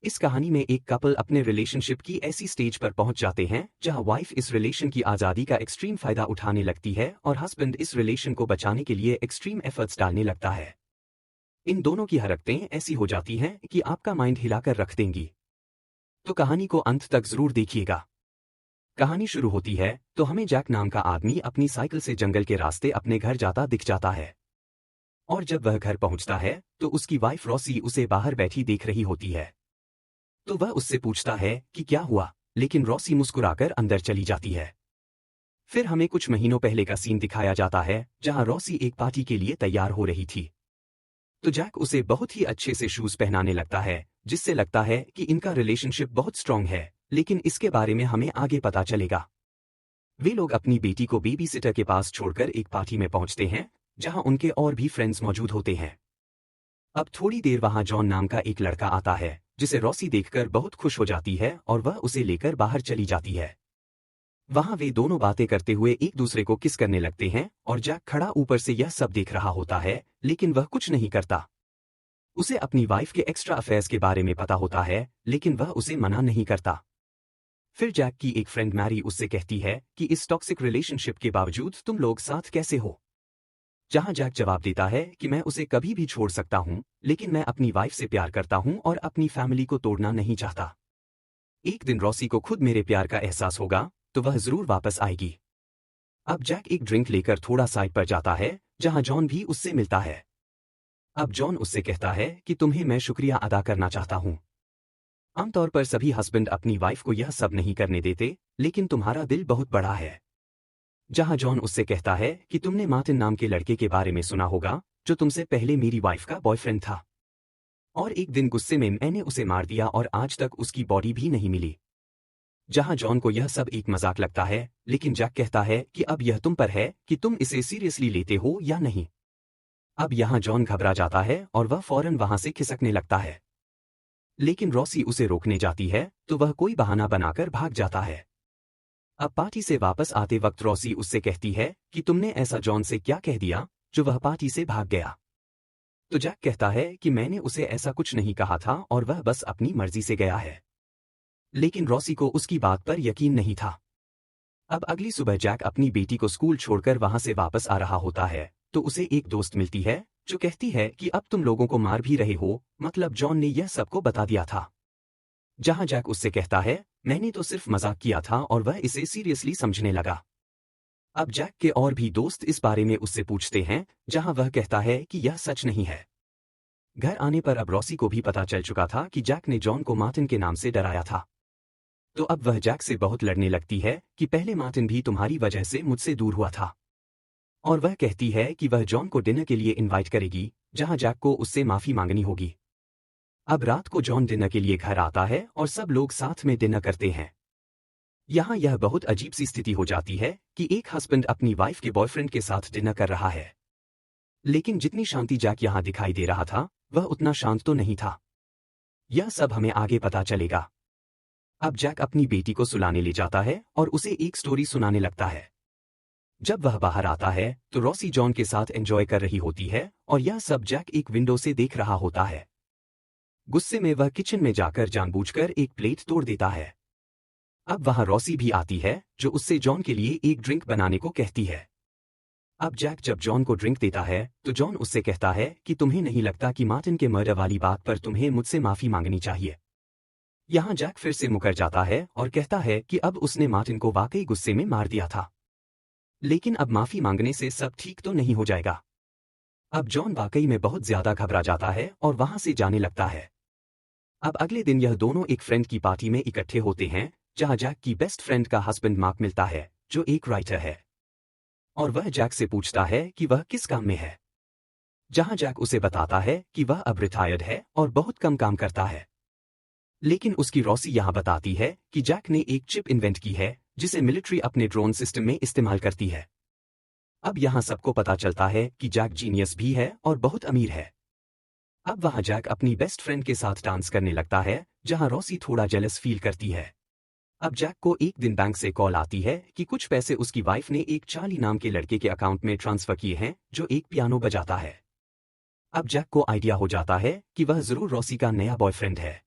इस कहानी में एक कपल अपने रिलेशनशिप की ऐसी स्टेज पर पहुंच जाते हैं जहां वाइफ इस रिलेशन की आज़ादी का एक्सट्रीम फायदा उठाने लगती है और हस्बैंड इस रिलेशन को बचाने के लिए एक्सट्रीम एफर्ट्स डालने लगता है। इन दोनों की हरकतें ऐसी हो जाती हैं कि आपका माइंड हिलाकर रख देंगी। तो कहानी को अंत तक जरूर देखिएगा। कहानी शुरू होती है तो हमें जैक नाम का आदमी अपनी साइकिल से जंगल के रास्ते अपने घर जाता दिख जाता है। और जब वह घर पहुंचता है तो उसकी वाइफ रॉसी उसे बाहर बैठी देख रही होती है। तो वह उससे पूछता है कि क्या हुआ, लेकिन रॉसी मुस्कुराकर अंदर चली जाती है। फिर हमें कुछ महीनों पहले का सीन दिखाया जाता है जहां रॉसी एक पार्टी के लिए तैयार हो रही थी। तो जैक उसे बहुत ही अच्छे से शूज पहनाने लगता है, जिससे लगता है कि इनका रिलेशनशिप बहुत स्ट्रांग है, लेकिन इसके बारे में हमें आगे पता चलेगा। वे लोग अपनी बेटी को बेबी सिटर के पास छोड़कर एक पार्टी में पहुंचते हैं जहां उनके और भी फ्रेंड्स मौजूद होते हैं। अब थोड़ी देर वहां जॉन नाम का एक लड़का आता है जिसे रॉसी देखकर बहुत खुश हो जाती है और वह उसे लेकर बाहर चली जाती है। वहां वे दोनों बातें करते हुए एक दूसरे को किस करने लगते हैं और जैक खड़ा ऊपर से यह सब देख रहा होता है, लेकिन वह कुछ नहीं करता। उसे अपनी वाइफ के एक्स्ट्रा अफेयर्स के बारे में पता होता है, लेकिन वह उसे मना नहीं करता। फिर जैक की एक फ्रेंड मैरी उससे कहती है कि इस टॉक्सिक रिलेशनशिप के बावजूद तुम लोग साथ कैसे हो। जहां जैक जवाब देता है कि मैं उसे कभी भी छोड़ सकता हूं, लेकिन मैं अपनी वाइफ से प्यार करता हूं और अपनी फैमिली को तोड़ना नहीं चाहता। एक दिन रॉसी को खुद मेरे प्यार का एहसास होगा तो वह जरूर वापस आएगी। अब जैक एक ड्रिंक लेकर थोड़ा साइड पर जाता है जहां जॉन भी उससे मिलता है। अब जॉन उससे कहता है कि तुम्हें मैं शुक्रिया अदा करना चाहता हूं। आमतौर पर सभी हस्बैंड अपनी वाइफ को यह सब नहीं करने देते, लेकिन तुम्हारा दिल बहुत बड़ा है। जहां जॉन उससे कहता है कि तुमने मार्टिन नाम के लड़के के बारे में सुना होगा जो तुमसे पहले मेरी वाइफ का बॉयफ्रेंड था, और एक दिन गुस्से में मैंने उसे मार दिया और आज तक उसकी बॉडी भी नहीं मिली। जहां जॉन को यह सब एक मजाक लगता है, लेकिन जैक कहता है कि अब यह तुम पर है कि तुम इसे सीरियसली लेते हो या नहीं। अब यहां जॉन घबरा जाता है और वह फौरन वहां से खिसकने लगता है, लेकिन रॉसी उसे रोकने जाती है तो वह कोई बहाना बनाकर भाग जाता है। अब पार्टी से वापस आते वक्त रॉसी उससे कहती है कि तुमने ऐसा जॉन से क्या कह दिया जो वह पार्टी से भाग गया। तो जैक कहता है कि मैंने उसे ऐसा कुछ नहीं कहा था और वह बस अपनी मर्जी से गया है, लेकिन रॉसी को उसकी बात पर यकीन नहीं था। अब अगली सुबह जैक अपनी बेटी को स्कूल छोड़कर वहां से वापस आ रहा होता है तो उसे एक दोस्त मिलती है जो कहती है कि अब तुम लोगों को मार भी रहे हो, मतलब जॉन ने यह सबको बता दिया था। जहां जैक उससे कहता है मैंने तो सिर्फ मजाक किया था और वह इसे सीरियसली समझने लगा। अब जैक के और भी दोस्त इस बारे में उससे पूछते हैं, जहां वह कहता है कि यह सच नहीं है। घर आने पर अब रॉसी को भी पता चल चुका था कि जैक ने जॉन को मार्टिन के नाम से डराया था। तो अब वह जैक से बहुत लड़ने लगती है कि पहले मार्टिन भी तुम्हारी वजह से मुझसे दूर हुआ था, और वह कहती है कि वह जॉन को डिनर के लिए इनवाइट करेगी, जहां जैक को उससे माफी मांगनी होगी। अब रात को जॉन डिनर के लिए घर आता है और सब लोग साथ में डिनर करते हैं। यहाँ यह बहुत अजीब सी स्थिति हो जाती है कि एक हस्बैंड अपनी वाइफ के बॉयफ्रेंड के साथ डिनर कर रहा है, लेकिन जितनी शांति जैक यहाँ दिखाई दे रहा था वह उतना शांत तो नहीं था। यह सब हमें आगे पता चलेगा। अब जैक अपनी बेटी को सुलाने ले जाता है और उसे एक स्टोरी सुनाने लगता है। जब वह बाहर आता है तो रॉसी जॉन के साथ एंजॉय कर रही होती है और यह सब जैक एक विंडो से देख रहा होता है। गुस्से में वह किचन में जाकर जानबूझकर एक प्लेट तोड़ देता है। अब वहां रॉसी भी आती है जो उससे जॉन के लिए एक ड्रिंक बनाने को कहती है। अब जैक जब जॉन को ड्रिंक देता है तो जॉन उससे कहता है कि तुम्हें नहीं लगता कि मार्टिन के मर्डर वाली बात पर तुम्हें मुझसे माफी मांगनी चाहिए। यहाँ जैक फिर से मुकर जाता है और कहता है कि अब उसने मार्टिन को वाकई गुस्से में मार दिया था, लेकिन अब माफी मांगने से सब ठीक तो नहीं हो जाएगा। अब जॉन वाकई में बहुत ज्यादा घबरा जाता है और वहां से जाने लगता है। अब अगले दिन यह दोनों एक फ्रेंड की पार्टी में इकट्ठे होते हैं, जहां जैक की बेस्ट फ्रेंड का हस्बैंड मार्क मिलता है जो एक राइटर है, और वह जैक से पूछता है कि वह किस काम में है। जहां जैक उसे बताता है कि वह अब रिटायर्ड है और बहुत कम काम करता है, लेकिन उसकी रॉसी यहां बताती है कि जैक ने एक चिप इन्वेंट की है जिसे मिलिट्री अपने ड्रोन सिस्टम में इस्तेमाल करती है। अब यहां सबको पता चलता है कि जैक जीनियस भी है और बहुत अमीर है। अब वहां जैक अपनी बेस्ट फ्रेंड के साथ डांस करने लगता है, जहां रॉसी थोड़ा जेलस फील करती है। अब जैक को एक दिन बैंक से कॉल आती है कि कुछ पैसे उसकी वाइफ ने एक चार्ली नाम के लड़के के अकाउंट में ट्रांसफर किए हैं जो एक पियानो बजाता है। अब जैक को आइडिया हो जाता है कि वह जरूर रॉसी का नया बॉयफ्रेंड है।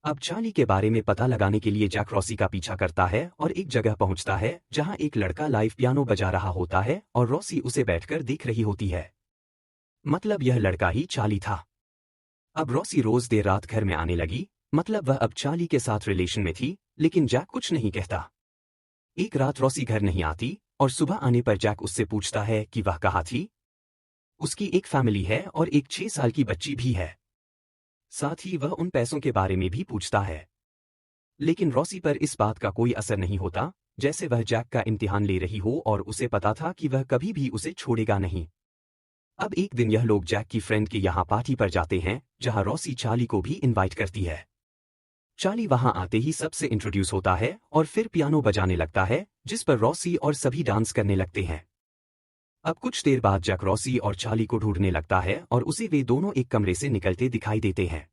अब चार्ली के बारे में पता लगाने के लिए जैक रॉसी का पीछा करता है और एक जगह पहुंचता है जहां एक लड़का लाइव पियानो बजा रहा होता है और रॉसी उसे बैठकर देख रही होती है। मतलब यह लड़का ही चार्ली था। अब रॉसी रोज देर रात घर में आने लगी, मतलब वह अब चार्ली के साथ रिलेशन में थी, लेकिन जैक कुछ नहीं कहता। एक रात रॉसी घर नहीं आती और सुबह आने पर जैक उससे पूछता है कि वह कहाँ थी। उसकी एक फैमिली है और एक 6 साल की बच्ची भी है। साथ ही वह उन पैसों के बारे में भी पूछता है। लेकिन रॉसी पर इस बात का कोई असर नहीं होता, जैसे वह जैक का इम्तिहान ले रही हो और उसे पता था कि वह कभी भी उसे छोड़ेगा नहीं। अब एक दिन यह लोग जैक की फ्रेंड के यहाँ पार्टी पर जाते हैं, जहाँ रॉसी चार्ली को भी इनवाइट करती है। चार्ली वहां आते ही सबसे इंट्रोड्यूस होता है और फिर पियानो बजाने लगता है, जिस पर रॉसी और सभी डांस करने लगते हैं। अब कुछ देर बाद जैक रॉसी और चार्ली को ढूंढने लगता है और उसे वे दोनों एक कमरे से निकलते दिखाई देते हैं।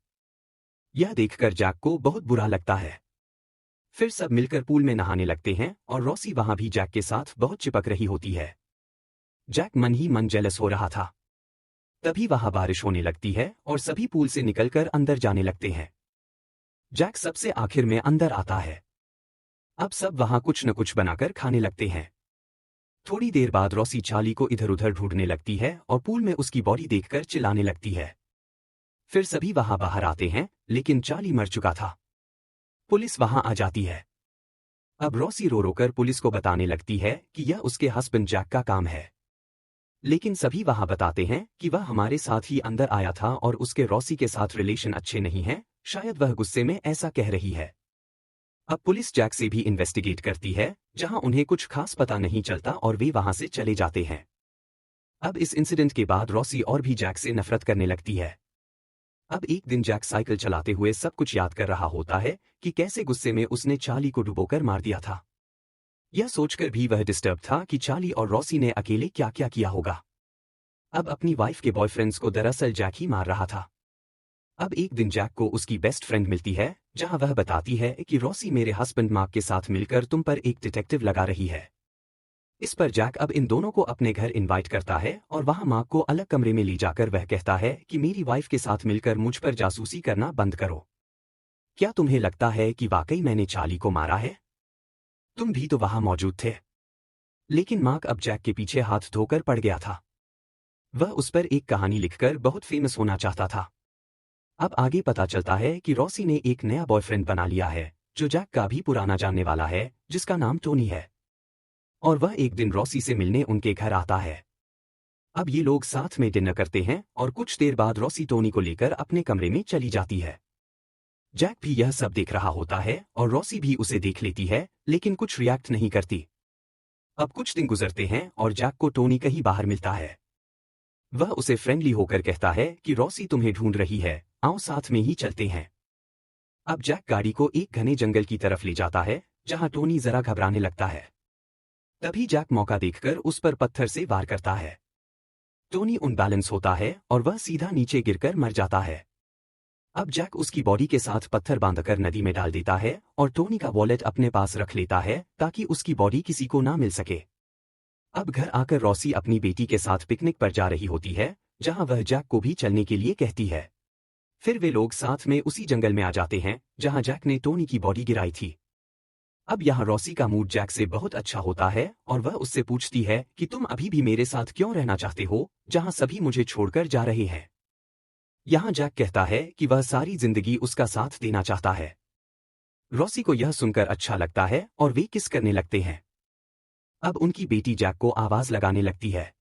यह देखकर जैक को बहुत बुरा लगता है। फिर सब मिलकर पूल में नहाने लगते हैं और रॉसी वहां भी जैक के साथ बहुत चिपक रही होती है। जैक मन ही मन जेलस हो रहा था। तभी वहां बारिश होने लगती है और सभी पूल से निकलकर अंदर जाने लगते हैं। जैक सबसे आखिर में अंदर आता है। अब सब वहां कुछ न कुछ बनाकर खाने लगते हैं। थोड़ी देर बाद रॉसी चार्ली को इधर उधर ढूंढने लगती है और पूल में उसकी बॉडी देखकर चिल्लाने लगती है। फिर सभी वहां बाहर आते हैं, लेकिन चार्ली मर चुका था। पुलिस वहां आ जाती है। अब रॉसी रो रो कर पुलिस को बताने लगती है कि यह उसके हस्बैंड जैक का काम है। लेकिन सभी वहां बताते हैं कि वह हमारे साथ ही अंदर आया था और उसके रॉसी के साथ रिलेशन अच्छे नहीं हैं, शायद वह गुस्से में ऐसा कह रही है। अब पुलिस जैक से भी इन्वेस्टिगेट करती है, जहां उन्हें कुछ खास पता नहीं चलता और वे वहां से चले जाते हैं। अब इस इंसिडेंट के बाद रॉसी और भी जैक से नफरत करने लगती है। अब एक दिन जैक साइकिल चलाते हुए सब कुछ याद कर रहा होता है कि कैसे गुस्से में उसने चार्ली को डुबोकर मार दिया था। यह सोचकर भी वह डिस्टर्ब था कि चार्ली और रॉसी ने अकेले क्या क्या किया होगा। अब अपनी वाइफ के बॉयफ्रेंड्स को दरअसल जैक ही मार रहा था। अब एक दिन जैक को उसकी बेस्ट फ्रेंड मिलती है, जहां वह बताती है कि रॉसी मेरे हस्बैंड मार्क के साथ मिलकर तुम पर एक डिटेक्टिव लगा रही है। इस पर जैक अब इन दोनों को अपने घर इनवाइट करता है और वहां मार्क को अलग कमरे में ले जाकर वह कहता है कि मेरी वाइफ के साथ मिलकर मुझ पर जासूसी करना बंद करो। क्या तुम्हें लगता है कि वाकई मैंने चार्ली को मारा है? तुम भी तो वहां मौजूद थे। लेकिन मार्क अब जैक के पीछे हाथ धोकर पड़ गया था। वह उस पर एक कहानी लिखकर बहुत फेमस होना चाहता था। अब आगे पता चलता है कि रॉसी ने एक नया बॉयफ्रेंड बना लिया है, जो जैक का भी पुराना जानने वाला है, जिसका नाम टोनी है। और वह एक दिन रॉसी से मिलने उनके घर आता है। अब ये लोग साथ में डिनर करते हैं और कुछ देर बाद रॉसी टोनी को लेकर अपने कमरे में चली जाती है। जैक भी यह सब देख रहा होता है और रॉसी भी उसे देख लेती है, लेकिन कुछ रिएक्ट नहीं करती। अब कुछ दिन गुजरते हैं और जैक को टोनी कहीं बाहर मिलता है। वह उसे फ्रेंडली होकर कहता है कि रॉसी तुम्हें ढूंढ रही है, आओ साथ में ही चलते हैं। अब जैक गाड़ी को एक घने जंगल की तरफ ले जाता है, जहां टोनी जरा घबराने लगता है। तभी जैक मौका देखकर उस पर पत्थर से वार करता है। टोनी अनबैलेंस होता है और वह सीधा नीचे गिरकर मर जाता है। अब जैक उसकी बॉडी के साथ पत्थर बांधकर नदी में डाल देता है और टोनी का वॉलेट अपने पास रख लेता है ताकि उसकी बॉडी किसी को ना मिल सके। अब घर आकर रॉसी अपनी बेटी के साथ पिकनिक पर जा रही होती है, जहां वह जैक को भी चलने के लिए कहती है। फिर वे लोग साथ में उसी जंगल में आ जाते हैं, जहां जैक ने टोनी की बॉडी गिराई थी। अब यहाँ रॉसी का मूड जैक से बहुत अच्छा होता है और वह उससे पूछती है कि तुम अभी भी मेरे साथ क्यों रहना चाहते हो, जहां सभी मुझे छोड़कर जा रहे हैं। यहाँ जैक कहता है कि वह सारी जिंदगी उसका साथ देना चाहता है। रॉसी को यह सुनकर अच्छा लगता है और वे किस करने लगते हैं। अब उनकी बेटी जैक को आवाज लगाने लगती है।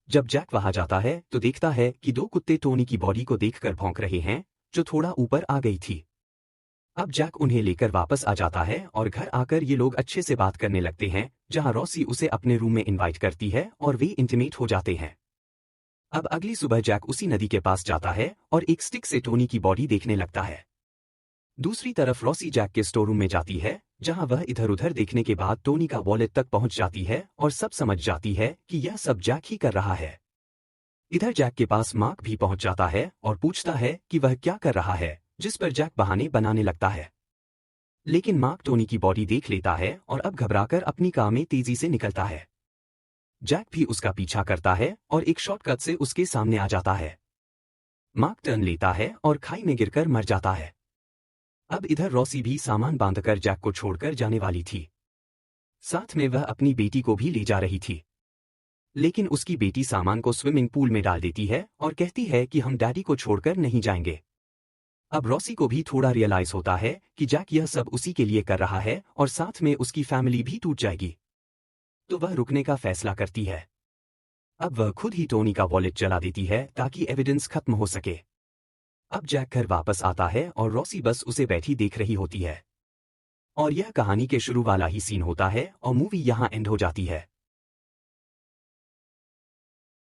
जब जैक वहां जाता है तो देखता है कि दो कुत्ते टोनी की बॉडी को देखकर भौंक रहे हैं, जो थोड़ा ऊपर आ गई थी। अब जैक उन्हें लेकर वापस आ जाता है और घर आकर ये लोग अच्छे से बात करने लगते हैं, जहां रॉसी उसे अपने रूम में इनवाइट करती है और वे इंटीमेट हो जाते हैं। अब अगली सुबह जैक उसी नदी के पास जाता है और एक स्टिक से टोनी की बॉडी देखने लगता है। दूसरी तरफ रॉसी जैक के स्टोर रूम में जाती है, जहां वह इधर उधर देखने के बाद टोनी का वॉलेट तक पहुंच जाती है और सब समझ जाती है कि यह सब जैक ही कर रहा है। इधर जैक के पास मार्क भी पहुंच जाता है और पूछता है कि वह क्या कर रहा है, जिस पर जैक बहाने बनाने लगता है। लेकिन मार्क टोनी की बॉडी देख लेता है और अब घबराकर अपनी कार में तेजी से निकलता है। जैक भी उसका पीछा करता है और एक शॉर्टकट से उसके सामने आ जाता है। मार्क टर्न लेता है और खाई में गिरकर मर जाता है। अब इधर रॉसी भी सामान बांधकर जैक को छोड़कर जाने वाली थी। साथ में वह अपनी बेटी को भी ले जा रही थी। लेकिन उसकी बेटी सामान को स्विमिंग पूल में डाल देती है और कहती है कि हम डैडी को छोड़कर नहीं जाएंगे। अब रॉसी को भी थोड़ा रियलाइज होता है कि जैक यह सब उसी के लिए कर रहा है और साथ में उसकी फैमिली भी टूट जाएगी। तो वह रुकने का फैसला करती है। अब वह खुद ही टोनी का वॉलेट जला देती है ताकि एविडेंस खत्म हो सके। अब जैक घर वापस आता है और रॉसी बस उसे बैठी देख रही होती है। और यह कहानी के शुरू वाला ही सीन होता है और मूवी यहाँ एंड हो जाती है।